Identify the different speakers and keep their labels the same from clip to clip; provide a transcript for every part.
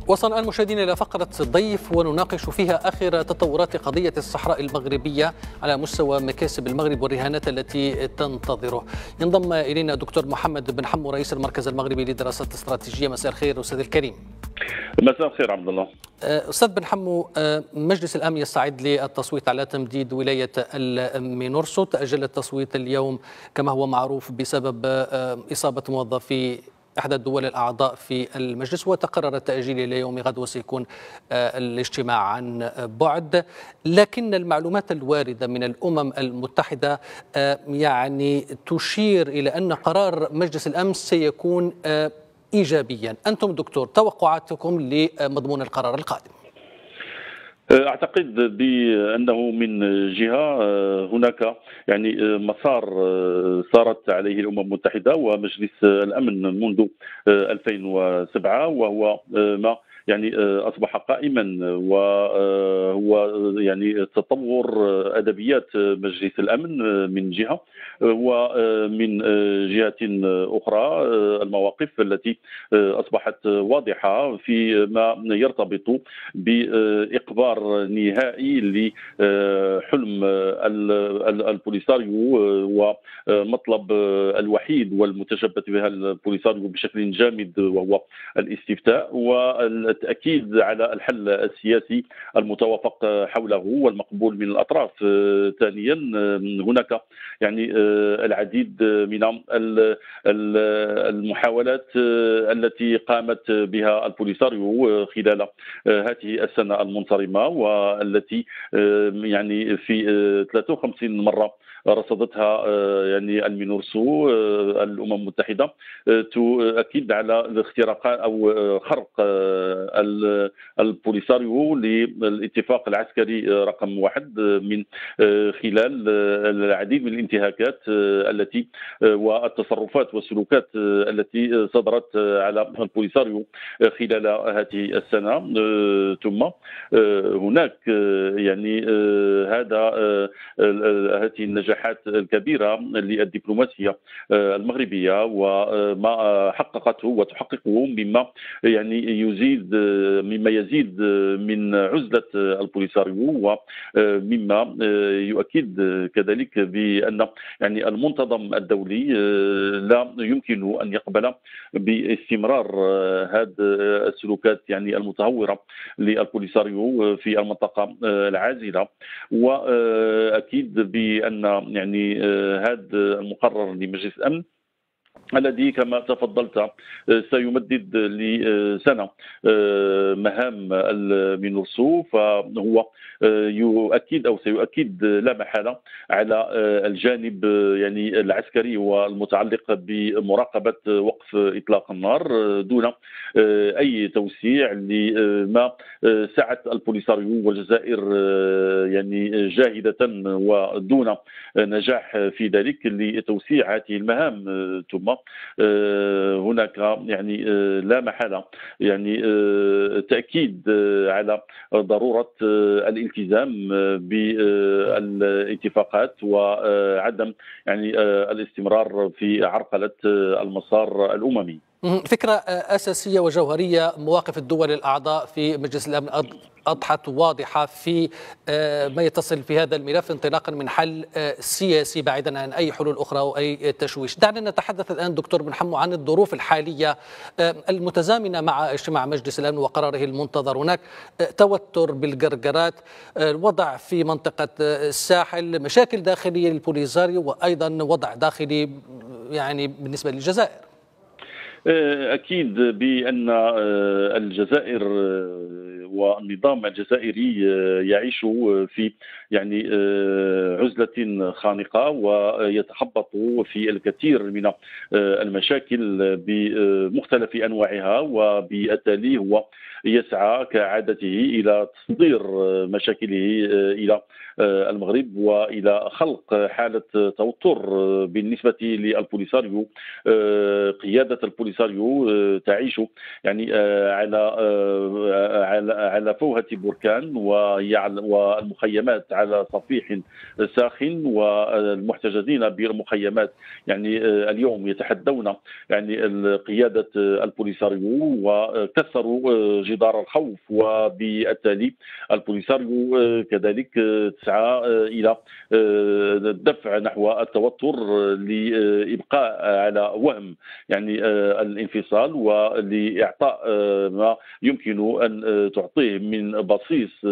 Speaker 1: وصلنا الآن مشاهدينا إلى فقرة ضيف ونناقش فيها آخر تطورات قضية الصحراء المغربية على مستوى مكاسب المغرب والرهانات التي تنتظره. ينضم إلينا دكتور محمد بن حمو رئيس المركز المغربي للدراسات الاستراتيجية. مساء الخير أستاذ الكريم.
Speaker 2: مساء الخير عبد الله.
Speaker 1: أستاذ بن حمو، مجلس الأمن يستعد للتصويت على تمديد ولاية المينورسو. تأجل التصويت اليوم كما هو معروف بسبب إصابة موظفي إحدى الدول الأعضاء في المجلس، وتقرر التأجيل إلى يوم غد وسيكون الاجتماع عن بعد. لكن المعلومات الواردة من الأمم المتحدة يعني تشير إلى أن قرار مجلس الأمن سيكون إيجابيا. أنتم دكتور، توقعاتكم لمضمون القرار القادم؟
Speaker 2: أعتقد بأنه من جهة هناك يعني مسار سارت عليه الأمم المتحدة ومجلس الأمن منذ 2007، وهو ما يعني أصبح قائما، وهو يعني تطور أدبيات مجلس الأمن من جهة، ومن جهة أخرى المواقف التي أصبحت واضحة فيما يرتبط بإقرار نهائي لحلم البوليساريو ومطلب الوحيد والمتشبث بها البوليساريو بشكل جامد، وهو الاستفتاء والتأكيد على الحل السياسي المتوافق حوله والمقبول من الأطراف. ثانيا، هناك يعني العديد من المحاولات التي قامت بها البوليساريو خلال هذه السنة المنصرمة، والتي يعني في 53 مرة رصدتها يعني المينورسو الأمم المتحدة تؤكد على الاختراقات أو خرق البوليساريو للاتفاق العسكري رقم 1 من خلال العديد من الانتهاكات التي والتصرفات والسلوكات التي صدرت على البوليساريو خلال هذه السنة. ثم هناك يعني هذه النجاحات الكبيرة للدبلوماسية المغربية وما حققته وتحققه، مما يعني يزيد من عزلة البوليساريو، ومما يؤكد كذلك بأن يعني المنتظم الدولي لا يمكن أن يقبل باستمرار هذه السلوكات يعني المتهورة للبوليساريو في المنطقة العازلة. وأكيد بأن يعني هذا المقرر لمجلس الأمن الذي كما تفضلت سيمدد لسنة مهام المينورسو، فهو يؤكد أو سيؤكد لا محالة على الجانب يعني العسكري والمتعلق بمراقبة وقف إطلاق النار دون أي توسيع لما سعت البوليساريو والجزائر يعني جاهدة ودون نجاح في ذلك لتوسيع هذه المهام. ثم هناك يعني لا محالة يعني تأكيد على ضرورة الالتزام بالاتفاقات وعدم يعني الاستمرار في عرقلة المسار الأممي.
Speaker 1: فكرة أساسية وجوهرية. مواقف الدول الأعضاء في مجلس الأمن أضحت واضحة في ما يتصل في هذا الملف، انطلاقا من حل سياسي بعيدا عن أي حلول أخرى أو أي تشويش. دعنا نتحدث الآن دكتور بن حمو عن الظروف الحالية المتزامنة مع اجتماع مجلس الأمن وقراره المنتظر. هناك توتر بالقرقرات، الوضع في منطقة الساحل، مشاكل داخلية للبوليساريو، وأيضا وضع داخلي يعني بالنسبة للجزائر.
Speaker 2: أكيد بأن الجزائر والنظام الجزائري يعيش في يعني عزلة خانقة، ويتخبط في الكثير من المشاكل بمختلف أنواعها، وبالتالي هو يسعى كعادته إلى تصدير مشاكله إلى المغرب وإلى خلق حالة توتر بالنسبة للبوليساريو. قيادة البوليساريو البوليساريو تعيش يعني على فوهة بركان، والمخيمات على صفيح ساخن، والمحتجزين بالمخيمات يعني اليوم يتحدون يعني قيادة البوليساريو، وكسروا جدار الخوف، وبالتالي البوليساريو كذلك تسعى إلى الدفع نحو التوتر لإبقاء على وهم يعني الانفصال، ولإعطاء ما يمكن أن تعطيه من بصيص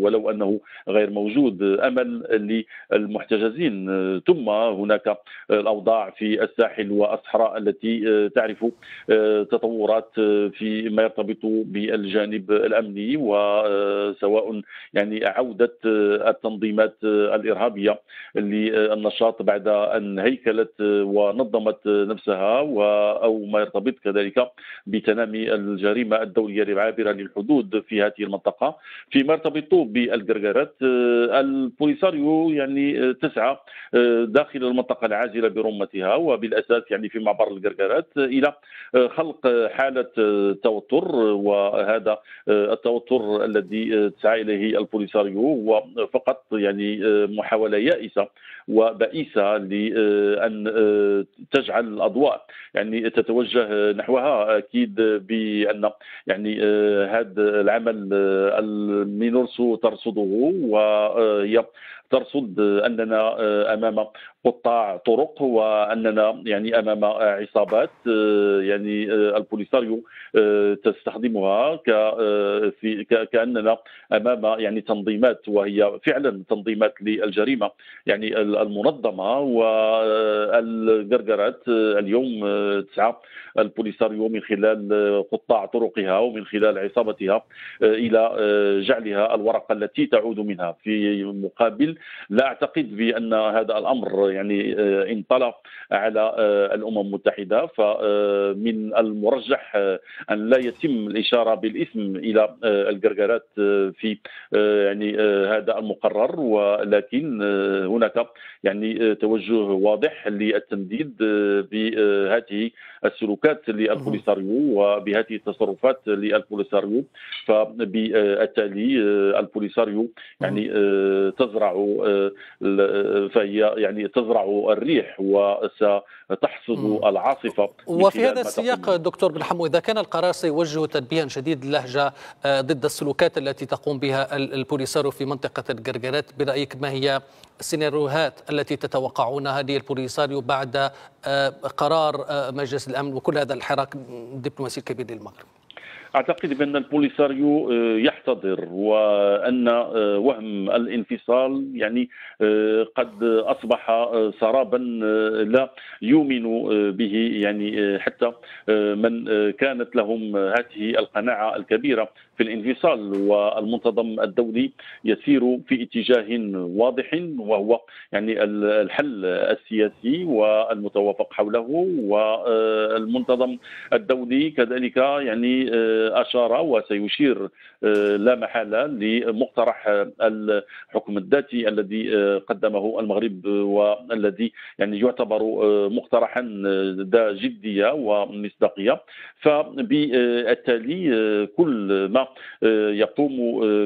Speaker 2: ولو أنه غير موجود أمل للمحتجزين. ثم هناك الأوضاع في الساحل والصحراء التي تعرف تطورات فيما يرتبط بالجانب الأمني، وسواء يعني عودة التنظيمات الإرهابية للنشاط بعد أن هيكلت ونظمت نفسها، أو ما يرتبط كذلك بتنامي الجريمة الدولية العابرة للحدود في هذه المنطقة. فيما يرتبط بالجرجرات، البوليساريو يعني تسعى داخل المنطقة العازلة برمتها، وبالأساس يعني في معبر الجرجرات، إلى خلق حالة توتر، وهذا التوتر الذي تسعى إليه البوليساريو هو فقط يعني محاولة يائسة وبئيسة لأن تجعل الأضواء يعني تتوجه نحوها. أكيد بأن يعني هذا العمل المينورسو ترصده، وهي ترصد أننا أمام قطاع طرق، وأننا يعني أمام عصابات يعني البوليساريو تستخدمها كأننا أمام يعني تنظيمات، وهي فعلا تنظيمات للجريمة يعني المنظمة. والجرجرات اليوم تسعى البوليساريو من خلال قطاع طرقها ومن خلال عصابتها إلى جعلها الورقة التي تعود منها. في مقابل لا أعتقد بأن هذا الأمر يعني انطلق على الأمم المتحدة، فمن المرجح أن لا يتم الإشارة بالاسم إلى الجرجرات في يعني هذا المقرر، ولكن هناك يعني توجه واضح للتنديد بهذه السلوكات للبوليساريو وبهذه التصرفات للبوليساريو. فبالتالي البوليساريو يعني تزرع فهي يعني تزرع الريح وستحصد العاصفة.
Speaker 1: وفي هذا السياق دكتور بن حمو، إذا كان القرار سيوجه تنبيها شديد اللهجة ضد السلوكات التي تقوم بها البوليساريو في منطقة الجرجرات، برأيك ما هي السيناريوهات التي تتوقعونها للبوليساريو بعد قرار مجلس الأمن وكل هذا الحراك الدبلوماسي الكبير للمغرب؟
Speaker 2: أعتقد بأن البوليساريو يحتضر، وأن وهم الانفصال يعني قد أصبح سرابا لا يؤمن به يعني حتى من كانت لهم هذه القناعة الكبيرة في الانفصال. والمنتظم الدولي يسير في اتجاه واضح، وهو يعني الحل السياسي والمتوافق حوله. والمنتظم الدولي كذلك يعني أشار وسيشير لا محالة لمقترح الحكم الذاتي الذي قدمه المغرب، والذي يعني يعتبر مقترحا ذا جدية ومصداقية. فبالتالي كل ما يقوم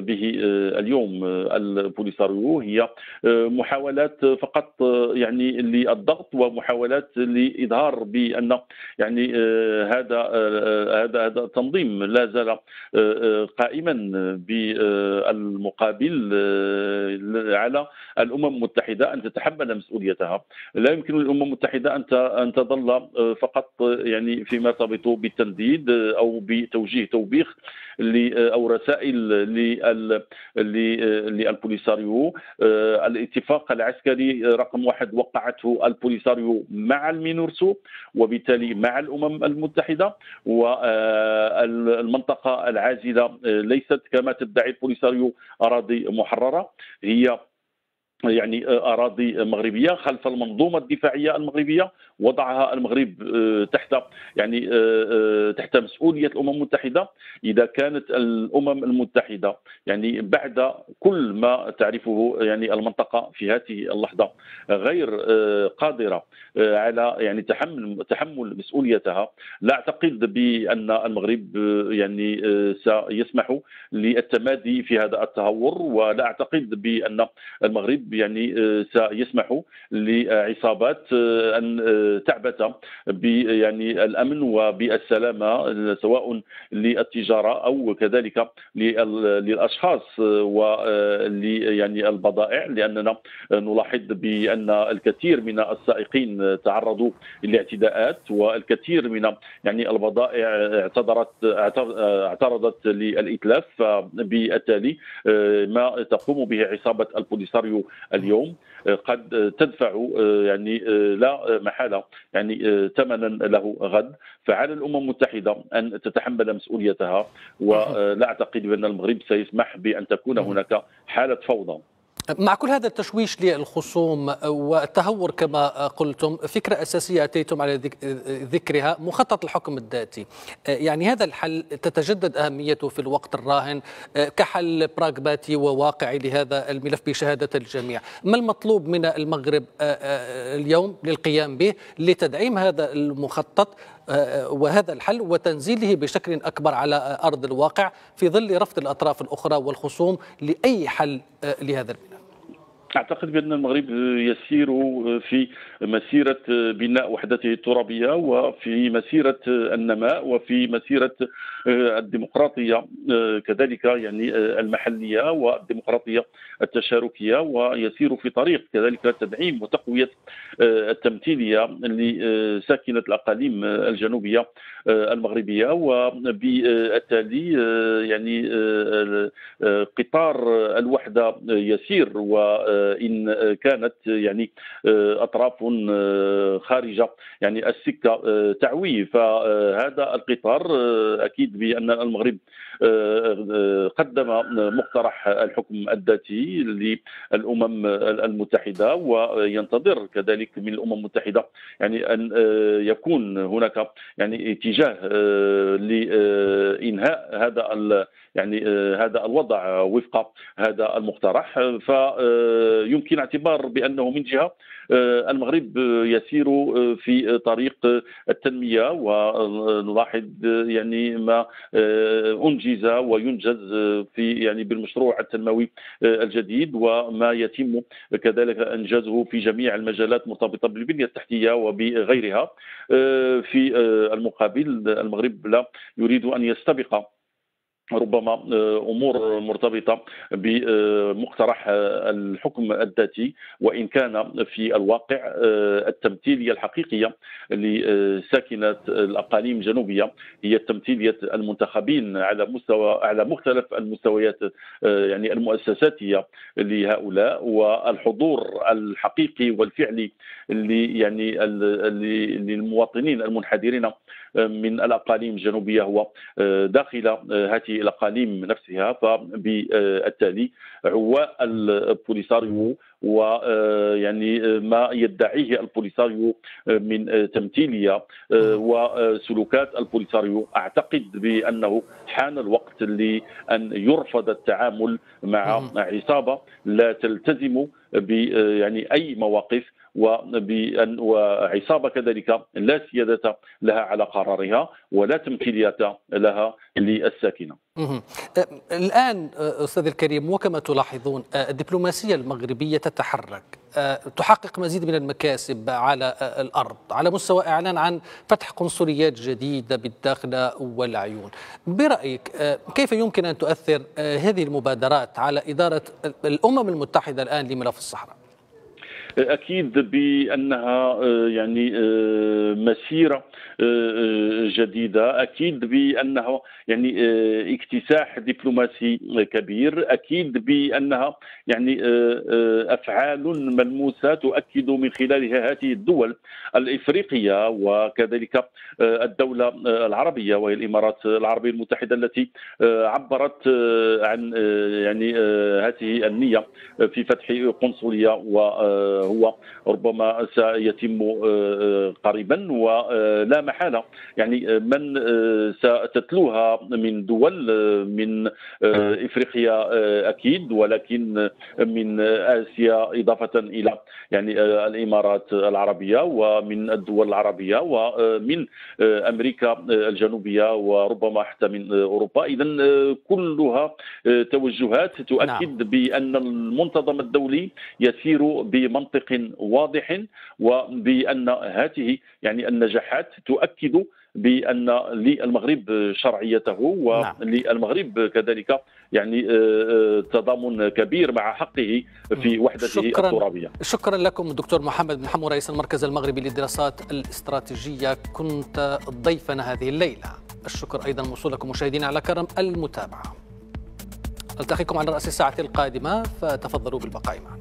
Speaker 2: به اليوم البوليساريو هي محاولات فقط يعني للضغط، ومحاولات لإظهار بأن يعني هذا التنظيم لا زال قائما بالمقابل على الأمم المتحدة أن تتحمل مسؤوليتها. لا يمكن للأمم المتحدة أن تظل فقط يعني فيما يرتبط بالتنديد أو بتوجيه توبيخ أو رسائل للبوليساريو. الاتفاق العسكري رقم 1 وقعته البوليساريو مع المينورسو، وبالتالي مع الأمم المتحدة. والمنطقة العازلة ليست كما تدعي البوليساريو أراضي محررة، هي يعني اراضي مغربيه خلف المنظومه الدفاعيه المغربيه، وضعها المغرب تحت يعني تحت مسؤوليه الامم المتحده. اذا كانت الامم المتحده يعني بعد كل ما تعرفه يعني المنطقه في هذه اللحظه غير قادره على يعني تحمل مسؤوليتها، لا اعتقد بان المغرب يعني سيسمح للتمادي في هذا التهور، ولا اعتقد بان المغرب يعني سيسمح لعصابات ان تعبث يعني الامن وبالسلامه، سواء للتجاره او كذلك للاشخاص يعني البضائع، لاننا نلاحظ بان الكثير من السائقين تعرضوا لاعتداءات، والكثير من يعني البضائع اعترضت للاتلاف. فبالتالي ما تقوم به عصابه البوليساريو اليوم قد تدفع يعني لا محاله يعني ثمنا له غد. فعلى الامم المتحده ان تتحمل مسؤوليتها، ولا اعتقد بان المغرب سيسمح بان تكون هناك حاله فوضى.
Speaker 1: مع كل هذا التشويش للخصوم والتهور كما قلتم، فكرة أساسية أتيتم على ذكرها، مخطط الحكم الذاتي. يعني هذا الحل تتجدد أهميته في الوقت الراهن كحل براغماتي وواقعي لهذا الملف بشهادة الجميع. ما المطلوب من المغرب اليوم للقيام به لتدعيم هذا المخطط وهذا الحل وتنزيله بشكل أكبر على أرض الواقع في ظل رفض الأطراف الأخرى والخصوم لأي حل لهذا الملف؟
Speaker 2: أعتقد بأن المغرب يسير في مسيرة بناء وحدته الترابية، وفي مسيرة النماء، وفي مسيرة الديمقراطية كذلك يعني المحلية والديمقراطية التشاركية، ويسير في طريق كذلك تدعيم وتقوية التمثيلية لساكنة الأقاليم الجنوبية المغربية. وبالتالي يعني قطار الوحدة يسير، وإن كانت يعني أطراف خارجة يعني السكة تعوي، فهذا القطار أكيد بأن المغرب قدم مقترح الحكم الذاتي للأمم المتحدة، وينتظر كذلك من الأمم المتحدة يعني أن يكون هناك يعني اتجاه لإنهاء هذا يعني هذا الوضع وفق هذا المقترح. فيمكن اعتبار بأنه من جهة المغرب يسير في طريق التنمية، ونلاحظ يعني ما أنجز وينجز في يعني بالمشروع التنموي الجديد، وما يتم كذلك إنجازه في جميع المجالات المرتبطة بالبنية التحتية وبغيرها. في المقابل المغرب لا يريد أن يستبق ربما امور مرتبطه بمقترح الحكم الذاتي، وان كان في الواقع التمثيليه الحقيقيه لساكنه الاقاليم الجنوبيه هي التمثيليه المنتخبين على مختلف المستويات يعني المؤسساتيه لهؤلاء، والحضور الحقيقي والفعلي يعني للمواطنين المنحدرين من الاقاليم الجنوبيه هو داخل هذه الاقاليم نفسها. فبالتالي عواء البوليساريو ويعني ما يدعيه البوليساريو من تمثيليه وسلوكات البوليساريو، اعتقد بانه حان الوقت لان يرفض التعامل مع عصابه لا تلتزم يعني اي مواقف، وعصابة كذلك لا سيادة لها على قرارها ولا تمثيلية لها للساكنة.
Speaker 1: الآن أستاذ الكريم، وكما تلاحظون الدبلوماسية المغربية تتحرك، تحقق مزيد من المكاسب على الأرض على مستوى إعلان عن فتح قنصليات جديدة بالداخل والعيون. برأيك كيف يمكن أن تؤثر هذه المبادرات على إدارة الأمم المتحدة الآن لملف الصحراء؟
Speaker 2: أكيد بأنها يعني مسيرة جديدة، أكيد بأنها يعني اكتساح دبلوماسي كبير، أكيد بأنها يعني أفعال ملموسة تؤكد من خلالها هذه الدول الإفريقية وكذلك الدولة العربية وهي الإمارات العربية المتحدة التي عبرت عن يعني هذه النية في فتح قنصلية، وهو ربما سيتم قريبا ولا محالة. يعني من ستتلوها من دول من إفريقيا أكيد، ولكن من آسيا إضافة إلى يعني الإمارات العربية ومن الدول العربية ومن أمريكا الجنوبية وربما حتى من أوروبا. إذا كلها توجهات تؤكد بأن المنتظم الدولي يسير بمنطق واضح، وبأن هذه يعني النجاحات تؤكد بأن للمغرب شرعيته وللمغرب كذلك يعني تضامن كبير مع حقه في وحدته الترابية.
Speaker 1: شكرا لكم دكتور محمد بن حمو رئيس المركز المغربي للدراسات الاستراتيجية، كنت ضيفنا هذه الليلة. الشكر أيضا موصولكم مشاهدينا على كرم المتابعة. ألتقيكم على رأس الساعة القادمة، فتفضلوا بالبقاء معنا.